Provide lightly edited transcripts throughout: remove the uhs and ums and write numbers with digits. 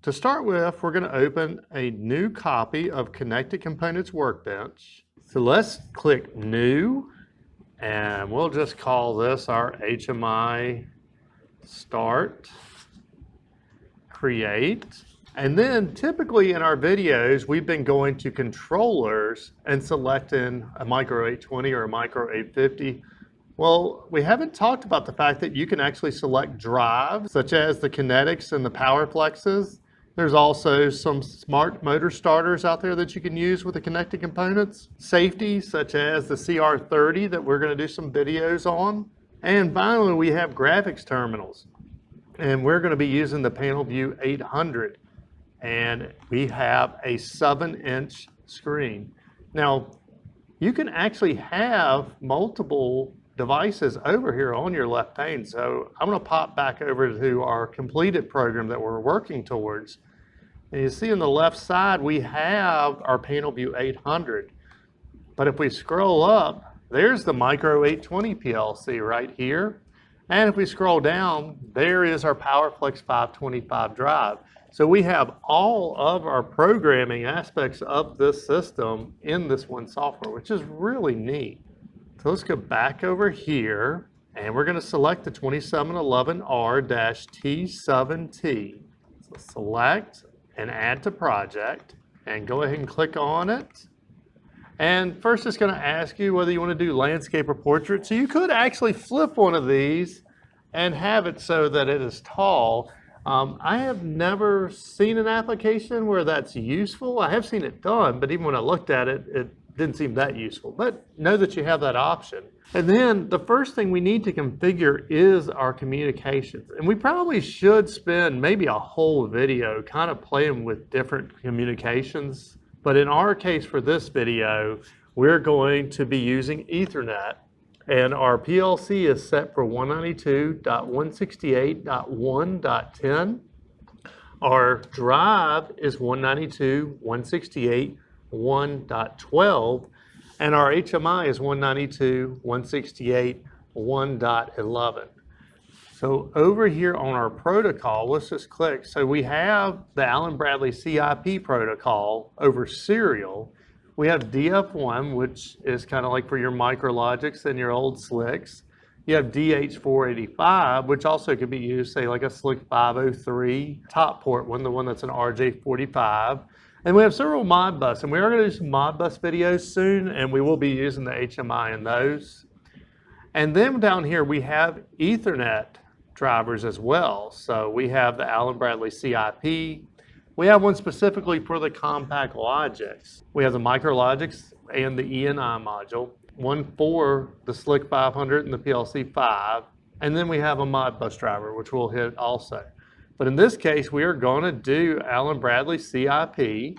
To start with, we're going to open a new copy of Connected Components Workbench. So let's click New, and we'll just call this our HMI Start, Create. And then typically in our videos, we've been going to controllers and selecting a Micro 820 or a Micro 850. Well, we haven't talked about the fact that you can actually select drives, such as the Kinetics and the PowerFlexes. There's also some smart motor starters out there that you can use with the connected components. Safety, such as the CR30 that we're going to do some videos on. And finally, we have graphics terminals. And we're going to be using the PanelView 800. And we have a 7-inch screen. Now, you can actually have multiple devices over here on your left pane. So I'm going to pop back over to our completed program that we're working towards. And you see on the left side, we have our PanelView 800. But if we scroll up, there's the Micro 820 PLC right here. And if we scroll down, there is our PowerFlex 525 drive. So we have all of our programming aspects of this system in this one software, which is really neat. So let's go back over here, and we're going to select the 2711R-T7T. So select and add to project, and go ahead and click on it. And first it's going to ask you whether you want to do landscape or portrait. So you could actually flip one of these and have it so that it is tall. I have never seen an application where that's useful. I have seen it done, but even when I looked at it, it didn't seem that useful. But know that you have that option. And then the first thing we need to configure is our communications. And we probably should spend maybe a whole video kind of playing with different communications. But in our case for this video, we're going to be using Ethernet. And our PLC is set for 192.168.1.10. Our drive is 192.168.1.12. And our HMI is 192.168.1.11. So over here on our protocol, let's just click. So we have the Allen Bradley CIP protocol over serial. We have DF1, which is kind of like for your Micrologics and your old SLCs. You have DH485, which also could be used, say, like a SLC 503 top port one, the one that's an RJ45. And we have several Modbus, and we are going to do some Modbus videos soon, and we will be using the HMI in those. And then down here, we have Ethernet drivers as well. So we have the Allen Bradley CIP. We have one specifically for the Compact Logics. We have the Micrologics and the ENI module, one for the SLC 500 and the PLC 5, and then we have a Modbus driver, which we'll hit also. But in this case, we are going to do Allen Bradley CIP,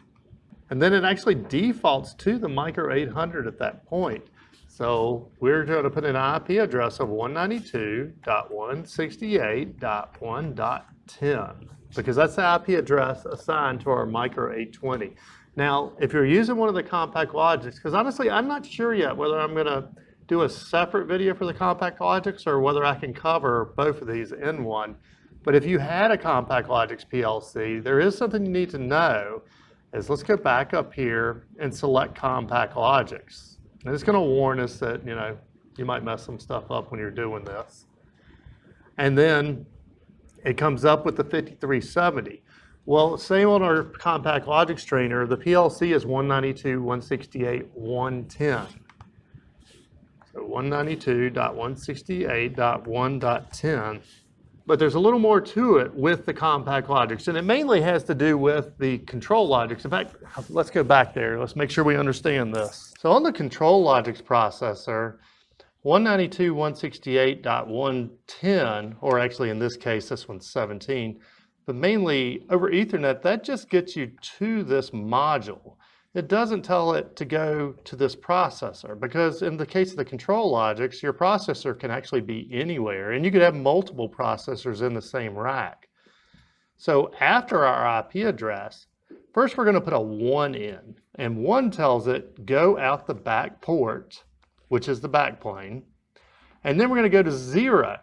and then it actually defaults to the Micro 800 at that point. So we're going to put an IP address of 192.168.1.10 because that's the IP address assigned to our Micro 820. Now, if you're using one of the Compact Logics, because honestly, I'm not sure yet whether I'm going to do a separate video for the Compact Logics or whether I can cover both of these in one. But if you had a Compact Logics PLC, there is something you need to know is let's go back up here and select Compact Logics. And it's going to warn us that, you might mess some stuff up when you're doing this. And then it comes up with the 5370. Well, same on our Compact Logics trainer, the PLC is 192.168.1.10. So 192.168.1.10. But there's a little more to it with the Compact Logics, and it mainly has to do with the control logics. In fact, let's go back there. Let's make sure we understand this. So on the control logics processor, 192.168.1.10, or actually in this case, this one's 17, but mainly over Ethernet, that just gets you to this module. It doesn't tell it to go to this processor because in the case of the control logics, your processor can actually be anywhere and you could have multiple processors in the same rack. So after our IP address, first we're going to put a 1 in, and 1 tells it go out the back port, which is the back plane, and then we're going to go to 0,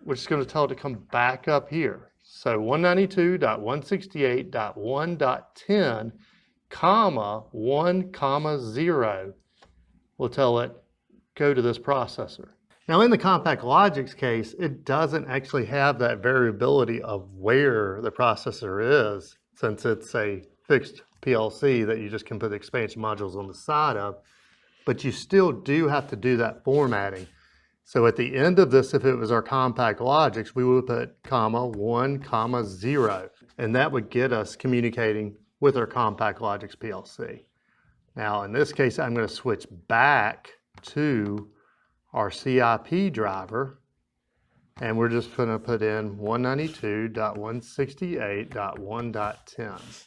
which is going to tell it to come back up here. So 192.168.1.10, comma 1, comma 0 will tell it go to this processor. Now in the Compact Logic's case, it doesn't actually have that variability of where the processor is, since it's a fixed PLC that you just can put expansion modules on the side of, but you still do have to do that formatting. So at the end of this, if it was our Compact Logics, we would put comma 1, comma 0, and that would get us communicating with our Compact Logic's PLC. Now in this case, I'm going to switch back to our CIP driver, and we're just going to put in 192.168.1.10.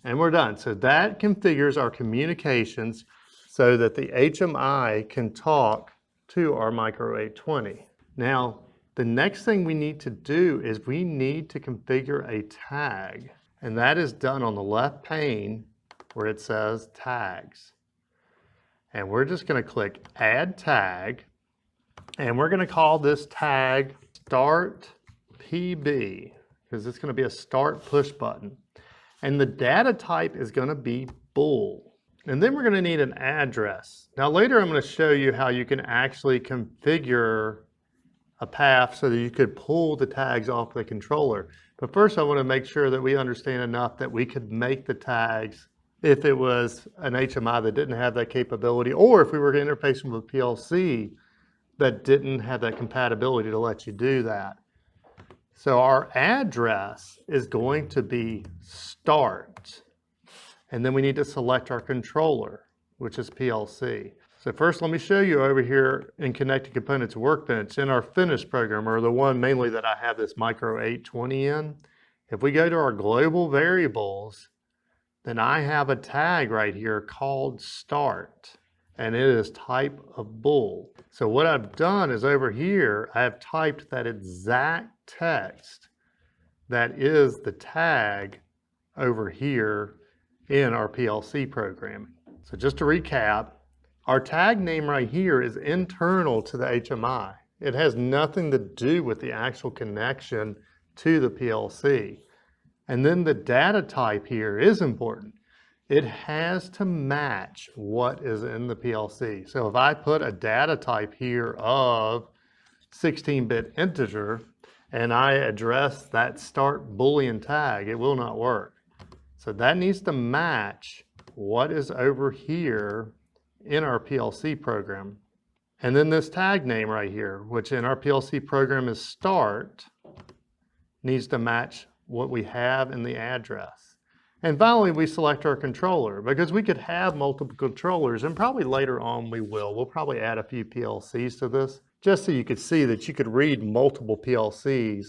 And we're done. So that configures our communications so that the HMI can talk to our Micro 820. Now, the next thing we need to do is we need to configure a tag, and that is done on the left pane where it says tags. And we're just going to click add tag, and we're going to call this tag start PB, because it's going to be a start push button. And the data type is going to be bool. And then we're going to need an address. Now later I'm going to show you how you can actually configure a path so that you could pull the tags off the controller. But first I want to make sure that we understand enough that we could make the tags if it was an HMI that didn't have that capability, or if we were interfacing with a PLC that didn't have that compatibility to let you do that. So our address is going to be start, and then we need to select our controller, which is PLC. So first let me show you over here in Connected Components Workbench in our finished program, or the one mainly that I have this Micro 820 in. If we go to our global variables, then I have a tag right here called start, and it is type of bool. So what I've done is over here, I have typed that exact text that is the tag over here in our PLC programming. So just to recap, our tag name right here is internal to the HMI. It has nothing to do with the actual connection to the PLC. And then the data type here is important. It has to match what is in the PLC. So if I put a data type here of 16-bit integer and I address that start Boolean tag, it will not work. So that needs to match what is over here in our PLC program. And then this tag name right here, which in our PLC program is start, needs to match what we have in the address. And finally, we select our controller, because we could have multiple controllers, and probably later on we will. We'll probably add a few PLCs to this, just so you could see that you could read multiple PLCs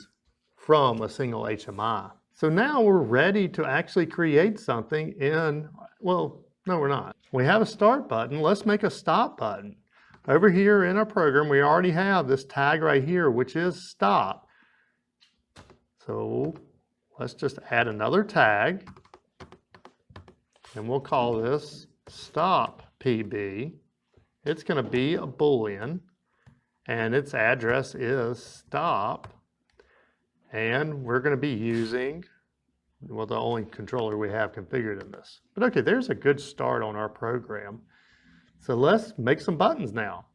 from a single HMI. So now we're ready to actually create something in, well, no, we're not. We have a start button. Let's make a stop button. Over here in our program, we already have this tag right here, which is stop. So let's just add another tag, and we'll call this stop PB. It's going to be a Boolean, and its address is stop, and we're going to be using, well, the only controller we have configured in this. But okay, there's a good start on our program. So let's make some buttons now.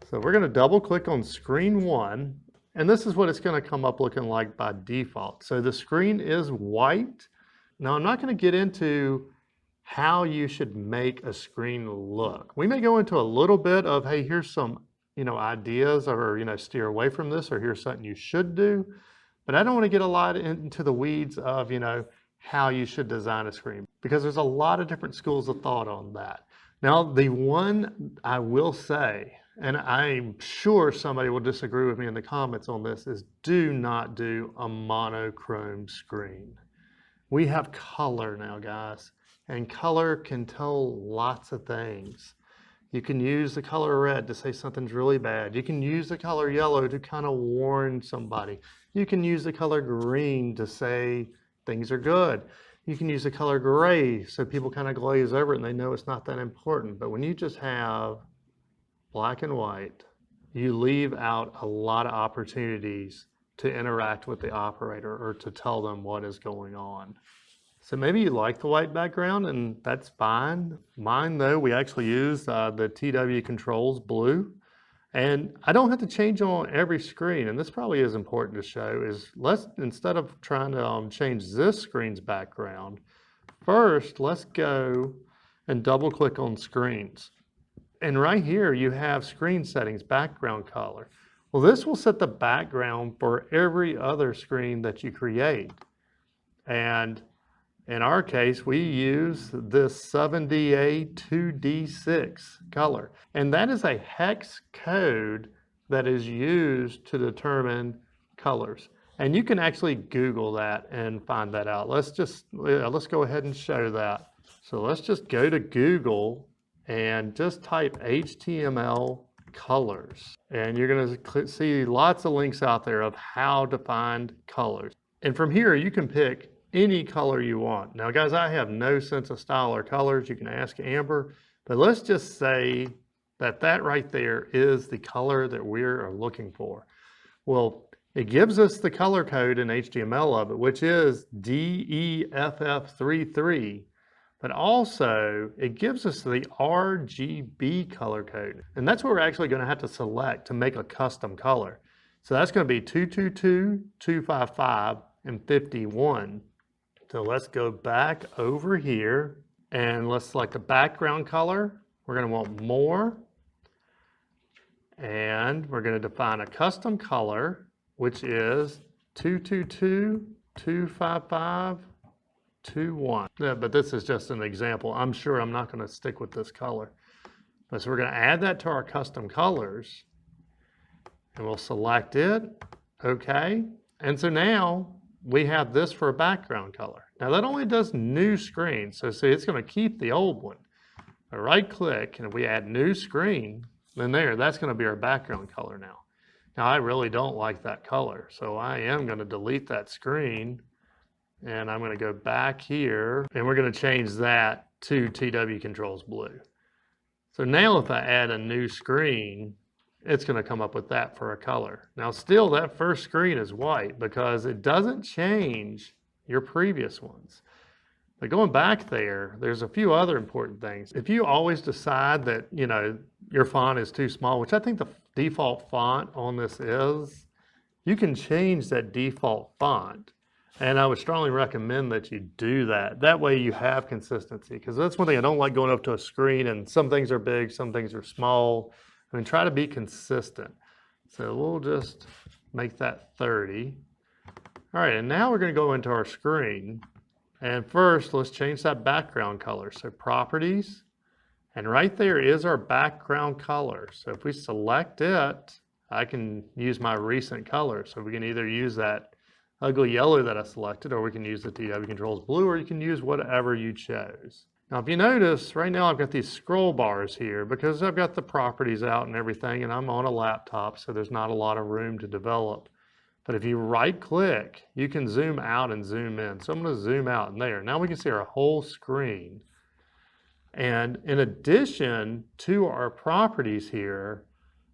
So we're going to double click on screen 1, and this is what it's going to come up looking like by default. So the screen is white. Now I'm not going to get into how you should make a screen look. We may go into a little bit of, hey, here's some, ideas, or, steer away from this, or here's something you should do. But I don't want to get a lot into the weeds of, how you should design a screen, because there's a lot of different schools of thought on that. Now, the one I will say, and I'm sure somebody will disagree with me in the comments on this, is do not do a monochrome screen. We have color now, guys, and color can tell lots of things. You can use the color red to say something's really bad. You can use the color yellow to kind of warn somebody. You can use the color green to say things are good. You can use the color gray so people kind of glaze over it and they know it's not that important. But when you just have black and white, you leave out a lot of opportunities to interact with the operator or to tell them what is going on. So maybe you like the white background, and that's fine. Mine though, we actually use the TW Controls blue. And I don't have to change on every screen, and this probably is important to show, is instead of trying to change this screen's background, first let's go and double click on screens. And right here you have screen settings, background color. Well, this will set the background for every other screen that you create. And in our case, we use this 7DA2D6 color. And that is a hex code that is used to determine colors. And you can actually Google that and find that out. Let's go ahead and show that. So let's just go to Google and just type HTML colors. And you're going to see lots of links out there of how to find colors. And from here, you can pick any color you want. Now guys, I have no sense of style or colors. You can ask Amber, but let's just say that that right there is the color that we're looking for. Well, it gives us the color code in HTML of it, which is DEFF33, but also it gives us the RGB color code. And that's what we're actually going to have to select to make a custom color. So that's going to be 222, 255, and 51. So let's go back over here and let's select the background color. We're going to want more. And we're going to define a custom color, which is 222, 255, 21. Yeah, but this is just an example. I'm sure I'm not going to stick with this color. So we're going to add that to our custom colors. And we'll select it. Okay. And so now we have this for a background color. Now that only does new screen. So see, it's going to keep the old one. I right click, and if we add new screen, then that's going to be our background color now. Now I really don't like that color. So I am going to delete that screen, and I'm going to go back here, and we're going to change that to TW Controls blue. So now if I add a new screen, it's going to come up with that for a color. Now still that first screen is white because it doesn't change your previous ones. But going back there, there's a few other important things. If you always decide that, your font is too small, which I think the default font on this is, you can change that default font. And I would strongly recommend that you do that. That way you have consistency, because that's one thing I don't like, going up to a screen and some things are big, some things are small. I mean, try to be consistent. So we'll just make that 30. All right, and now we're going to go into our screen. And first, let's change that background color. So properties, and right there is our background color. So if we select it, I can use my recent color. So we can either use that ugly yellow that I selected, or we can use the TW Controls blue, or you can use whatever you chose. Now, if you notice, right now I've got these scroll bars here because I've got the properties out and everything, and I'm on a laptop, so there's not a lot of room to develop. But if you right click, you can zoom out and zoom in. So I'm going to zoom out in there. Now we can see our whole screen. And in addition to our properties here,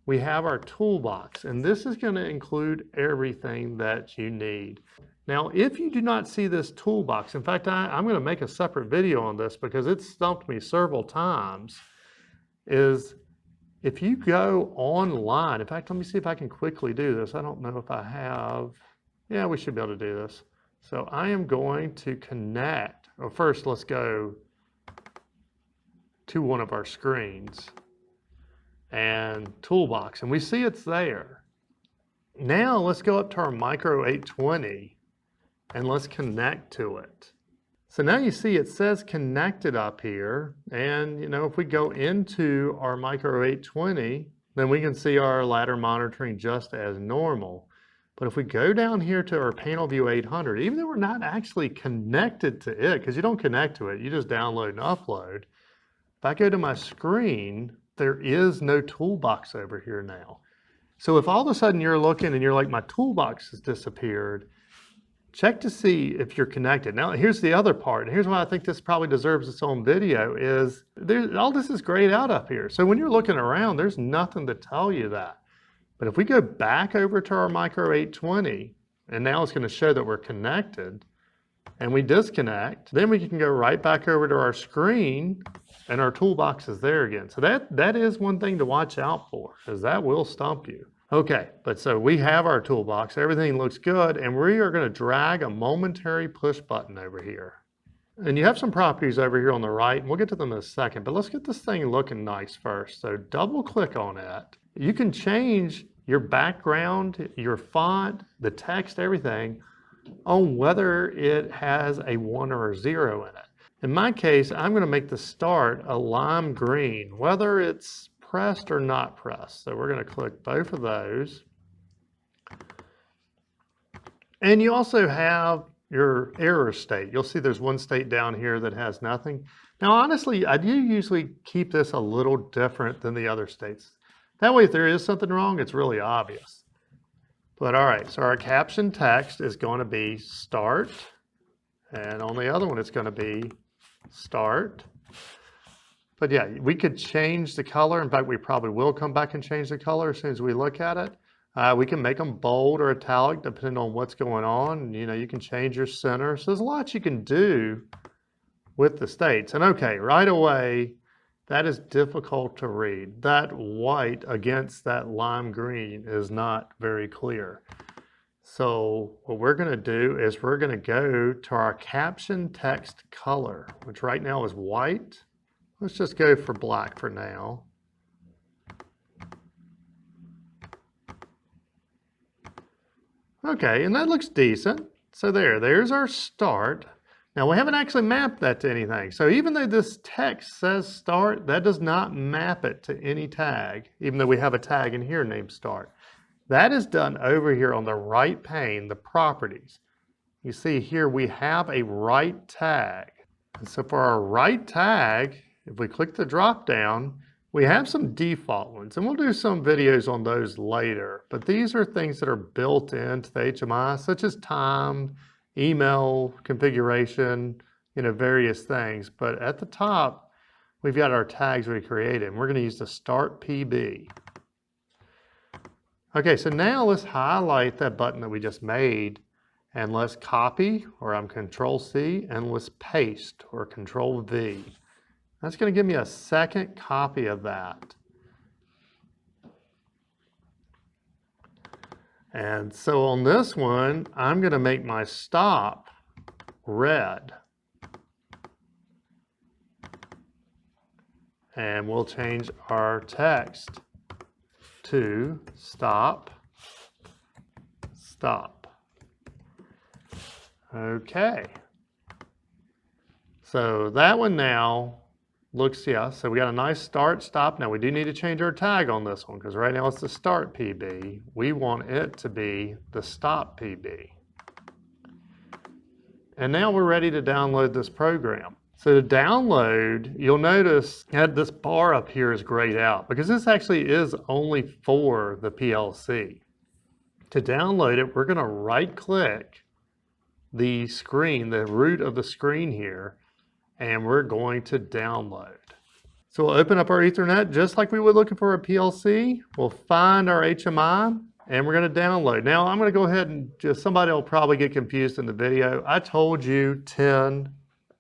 we have our toolbox, and this is going to include everything that you need. Now, if you do not see this toolbox, in fact, I'm going to make a separate video on this because it's stumped me several times, is if you go online, in fact, let me see if I can quickly do this. I don't know if I have. Yeah, we should be able to do this. So I am going to connect. Well, first, let's go to one of our screens and toolbox, and we see it's there. Now let's go up to our Micro 820 and let's connect to it. So now you see it says connected up here, and if we go into our Micro 820, then we can see our ladder monitoring just as normal. But if we go down here to our Panel View 800, even though we're not actually connected to it, because you don't connect to it, you just download and upload. If I go to my screen, there is no toolbox over here now. So if all of a sudden you're looking and you're like, my toolbox has disappeared, check to see if you're connected. Now, here's the other part, and here's why I think this probably deserves its own video, is all this is grayed out up here. So when you're looking around, there's nothing to tell you that. But if we go back over to our Micro 820, And now it's going to show that we're connected. And we disconnect. Then we can go right back over to our screen and our toolbox is there again. So that is one thing to watch out for, because that will stump you. Okay, but so we have our toolbox, everything looks good, and we are going to drag a momentary push button over here. And you have some properties over here on the right, and we'll get to them in a second, but let's get this thing looking nice first. So double click on it. You can change your background, your font, the text, everything on whether it has a 1 or a 0 in it. In my case, I'm going to make the start a lime green, whether it's pressed or not pressed. So we're going to click both of those. And you also have your error state. You'll see there's one state down here that has nothing. Now, honestly, I do usually keep this a little different than the other states. That way, if there is something wrong, it's really obvious. But all right, so our caption text is going to be start. And on the other one, it's going to be start. But yeah, we could change the color. In fact, we probably will come back and change the color as soon as we look at it. We can make them bold or italic depending on what's going on. You know, you can change your center. So there's a lot you can do with the states. And okay, right away, that is difficult to read. That white against that lime green is not very clear. So what we're going to do is we're going to go to our caption text color, which right now is white. Let's just go for black for now. Okay, and that looks decent. So there's our start. Now we haven't actually mapped that to anything. So even though this text says start, that does not map it to any tag, even though we have a tag in here named start. That is done over here on the right pane, the properties. You see here we have a right tag. And so for our right tag, if we click the drop down, we have some default ones, and we'll do some videos on those later. But these are things that are built into the HMI, such as time, email configuration, you know, various things. But at the top, we've got our tags we created, and we're going to use the start PB. Okay, so now let's highlight that button that we just made, and let's copy, or I'm Control C, and let's paste, or Control V. That's going to give me a second copy of that. And so on this one, I'm going to make my stop red. And we'll change our text to stop, stop. Okay. So that one now looks, yeah, so we got a nice start, stop. Now we do need to change our tag on this one because right now it's the start PB. We want it to be the stop PB. And now we're ready to download this program. So to download, you'll notice that this bar up here is grayed out because this actually is only for the PLC. To download it, we're going to right click the screen, the root of the screen here, and we're going to download. So we'll open up our Ethernet just like we would looking for a PLC. We'll find our HMI and we're going to download. Now I'm going to go ahead and just, somebody will probably get confused in the video. I told you 10,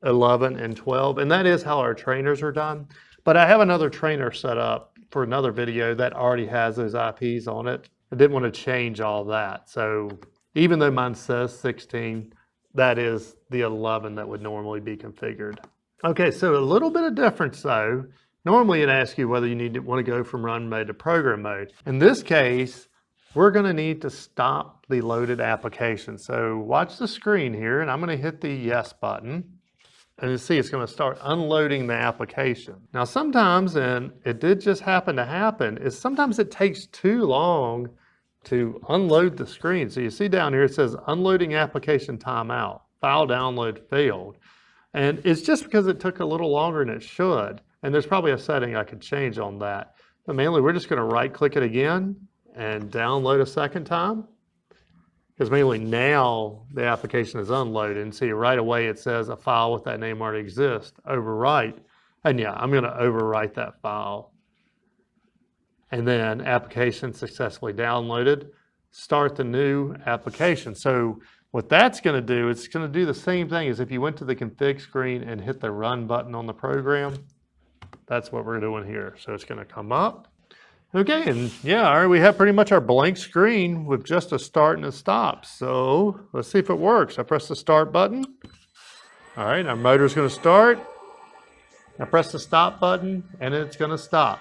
11, and 12, and that is how our trainers are done. But I have another trainer set up for another video that already has those IPs on it. I didn't want to change all that. So even though mine says 16, that is the 11 that would normally be configured. Okay, so a little bit of difference though. Normally it asks you whether you want to go from run mode to program mode. In this case, we're going to need to stop the loaded application. So watch the screen here, and I'm going to hit the yes button. And you see it's going to start unloading the application. Now sometimes, and it did just happen to happen, is sometimes it takes too long to unload the screen. So you see down here it says unloading application timeout, file download failed. And it's just because it took a little longer than it should. And there's probably a setting I could change on that. But mainly we're just going to right click it again and download a second time. Because mainly now the application is unloaded, and see right away it says a file with that name already exists, overwrite. And yeah, I'm going to overwrite that file. And then application successfully downloaded. start the new application. So what that's going to do, it's going to do the same thing as if you went to the config screen and hit the run button on the program. That's what we're doing here. So it's going to come up. Okay, and yeah, all right, we have pretty much our blank screen with just a start and a stop. So let's see if it works. I press the start button. All right, our motor's going to start. I press the stop button and it's going to stop.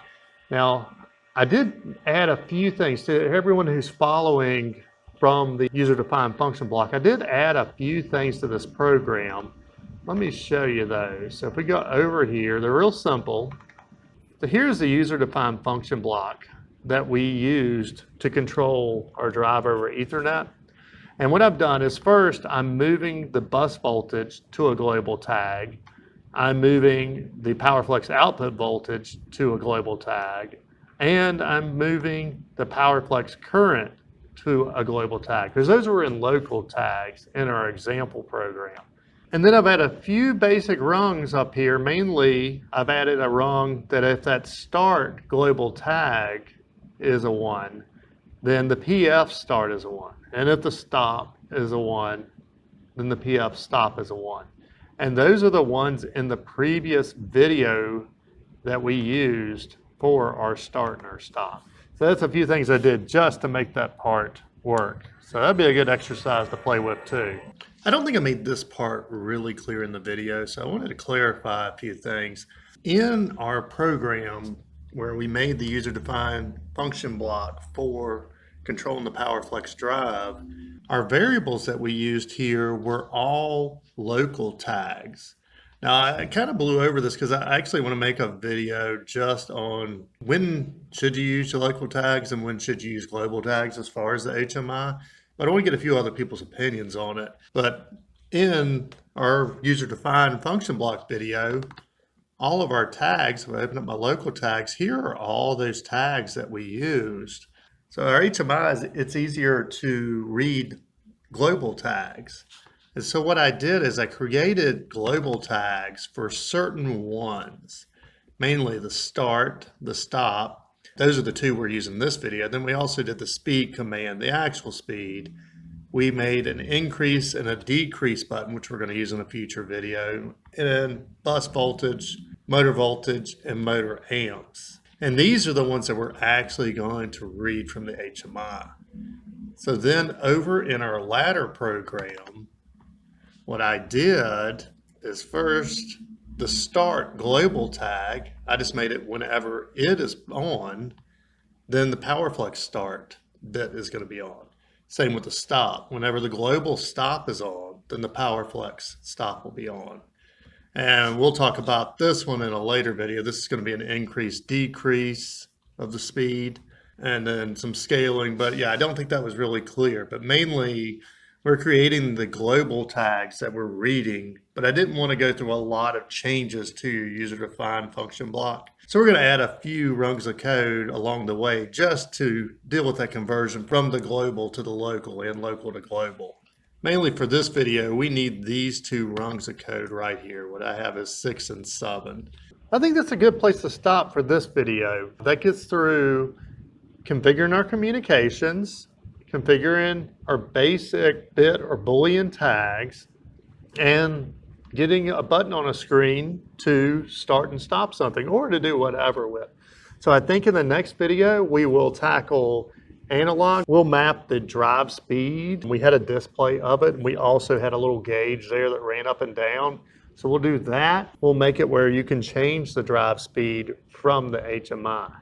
Now, I did add a few things to everyone who's following from the user-defined function block. I did add a few things to this program. Let me show you those. So if we go over here, they're real simple. So here's the user-defined function block that we used to control our drive over Ethernet. And what I've done is first, I'm moving the bus voltage to a global tag. I'm moving the PowerFlex output voltage to a global tag. And I'm moving the PowerFlex current to a global tag, because those were in local tags in our example program. And then I've added a few basic rungs up here. Mainly, I've added a rung that if that start global tag is a 1, then the PF start is a 1. And if the stop is a 1, then the PF stop is a 1. And those are the ones in the previous video that we used for our start and our stop. So that's a few things I did just to make that part work. So that'd be a good exercise to play with too. I don't think I made this part really clear in the video, so I wanted to clarify a few things. In our program where we made the user-defined function block for controlling the PowerFlex drive, our variables that we used here were all local tags. Now, I kind of blew over this because I actually want to make a video just on when should you use your local tags and when should you use global tags as far as the HMI. But I want to get a few other people's opinions on it. But in our user-defined function block video, all of our tags, if I open up my local tags, here are all those tags that we used. So our HMI, it's easier to read global tags. And so what I did is I created global tags for certain ones, mainly the start, the stop. Those are the two we're using in this video. Then we also did the speed command, the actual speed. We made an increase and a decrease button, which we're going to use in a future video, and then bus voltage, and motor amps. And these are the ones that we're actually going to read from the HMI. So then over in our ladder program, what I did is first the start global tag, I just made it whenever it is on, then the PowerFlex start bit is going to be on. Same with the stop. Whenever the global stop is on, then the PowerFlex stop will be on. And we'll talk about this one in a later video. This is going to be an increase, decrease of the speed, and then some scaling. But yeah, I don't think that was really clear. But mainly, we're creating the global tags that we're reading, but I didn't want to go through a lot of changes to your user-defined function block. So we're going to add a few rungs of code along the way just to deal with that conversion from the global to the local and local to global. Mainly for this video, we need these two rungs of code right here. What I have is 6 and 7. I think that's a good place to stop for this video. That gets through configuring our communications, configuring our basic bit or Boolean tags, and getting a button on a screen to start and stop something or to do whatever with. So I think in the next video, we will tackle analog. We'll map the drive speed. We had a display of it. And we also had a little gauge there that ran up and down. So we'll do that. We'll make it where you can change the drive speed from the HMI.